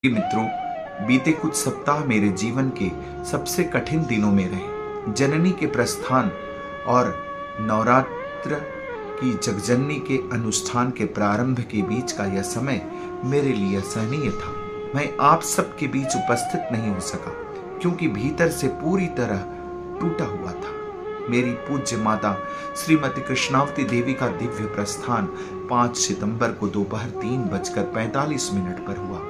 मित्रों, बीते कुछ सप्ताह मेरे जीवन के सबसे कठिन दिनों में रहे। जननी के प्रस्थान और नवरात्र की जगजननी के अनुष्ठान के प्रारंभ के बीच का यह समय मेरे लिए असहनीय था। मैं आप सबके बीच उपस्थित नहीं हो सका क्योंकि भीतर से पूरी तरह टूटा हुआ था। मेरी पूज्य माता श्रीमती कृष्णावती देवी का दिव्य प्रस्थान 5 सितंबर को दोपहर 3:45 पर हुआ।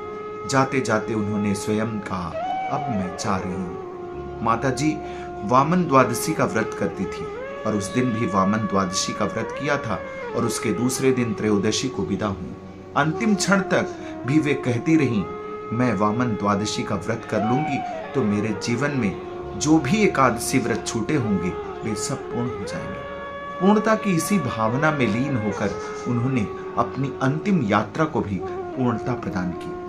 जाते जाते उन्होंने स्वयं कहा, अब मैं जा रही हूँ। माता जी वामन द्वादशी का व्रत करती थी और उस दिन भी वामन द्वादशी का व्रत किया था और उसके दूसरे दिन त्रयोदशी को विदा हूँ। अंतिम क्षण तक भी वे कहती रहीं, मैं वामन द्वादशी का व्रत कर लूंगी तो मेरे जीवन में जो भी एकादशी व्रत छूटे होंगे वे सब पूर्ण हो जाएंगे। पूर्णता की इसी भावना में लीन होकर उन्होंने अपनी अंतिम यात्रा को भी पूर्णता प्रदान की।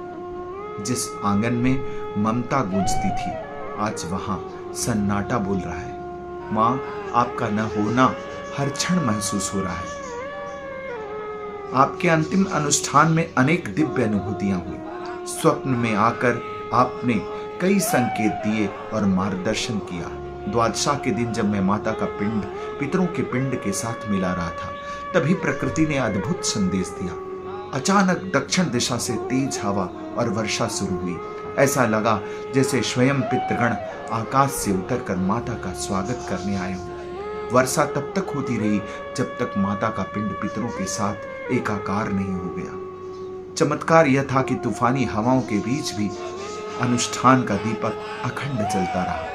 जिस आंगन में ममता गूंजती थी, आज वहां सन्नाटा बोल रहा है। मां, आपका न होना हर क्षण महसूस हो रहा है। आपके अंतिम अनुष्ठान में अनेक दिव्य अनुभूतियां हुई। स्वप्न में आकर आपने कई संकेत दिए और मार्गदर्शन किया। द्वादशा के दिन जब मैं माता का पिंड पितरों के पिंड के साथ मिला रहा था, तभी प्रकृति ने अद्भुत संदेश दिया। अचानक दक्षिण दिशा से तेज हवा और वर्षा शुरू हुई। ऐसा लगा जैसे स्वयं पितृगण आकाश से उतरकर माता का स्वागत करने आए हों। वर्षा तब तक होती रही जब तक माता का पिंड पितरों के साथ एकाकार नहीं हो गया। चमत्कार यह था कि तूफानी हवाओं के बीच भी अनुष्ठान का दीपक अखंड जलता रहा।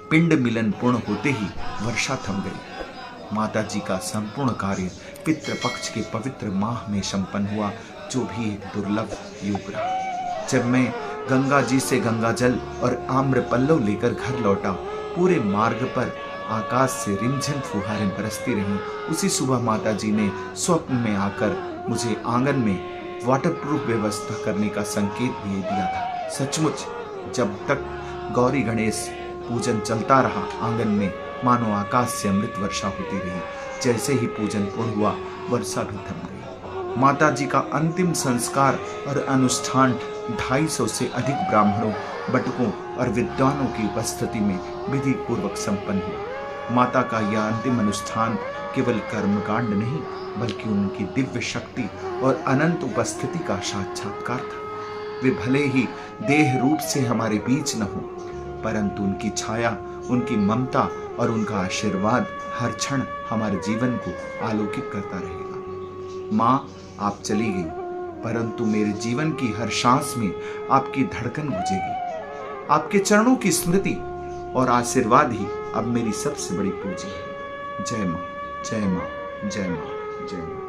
पिंड मिलन पूर्ण होते ही वर्षा थम गई। माता जी का संपूर्ण कार्य पितृपक्ष के पवित्र माह में संपन्न हुआ, जो भी एक दुर्लभ योग रहा। जब मैं गंगा जी से गंगा जल और आम्र पल्लव लेकर घर लौटा, पूरे मार्ग पर आकाश से रिमझिम फुहारें बरसती रहीं। उसी सुबह माता जी ने स्वप्न में आकर मुझे आंगन में वाटरप्रूफ व्यवस्था करने का संकेत भी दिया था। सचमुच जब तक गौरी गणेश पूजन चलता रहा, आंगन में मानो आकाश से अमृत वर्षा होती रही। जैसे ही पूजन पूर्ण हुआ, वर्षा भी थम गई। माता जी का अंतिम संस्कार और अनुष्ठान 250 से अधिक ब्राह्मणों, बटुकों और विद्वानों की उपस्थिति में विधि पूर्वक संपन्न हुआ। माता का यह अंतिम अनुष्ठान केवल कर्मकांड नहीं, बल्कि उनकी दिव्य शक्ति और अनंत उपस्थिति का साक्षात्कार था। वे भले ही देह रूप से हमारे बीच न हो, परंतु उनकी छाया, उनकी ममता और उनका आशीर्वाद हर क्षण हमारे जीवन को आलोकित करता रहेगा। मां, आप चली गई, परंतु मेरे जीवन की हर सांस में आपकी धड़कन गूंजेगी। आपके चरणों की स्मृति और आशीर्वाद ही अब मेरी सबसे बड़ी पूंजी है। जय मां, जय मां, जय मां, जय मां।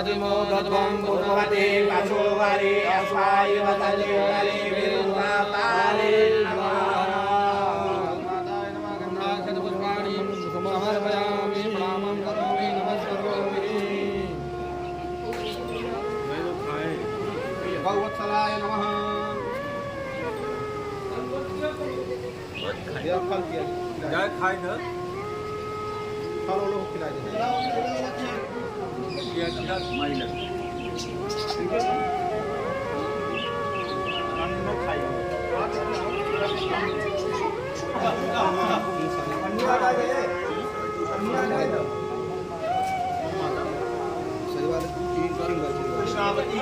दधिमोदध्वं पुष्पवते पशुवरे अस्वाय वदले तले विरुद्धातारे नमः माताय नमः गन्धाक्षतपुष्पाणि समर्पयामि प्रणामं करोमि नमस्करोमि गौवत्सलाय नमः जय खाए न फल लोग खिलाए देते कृष्णावती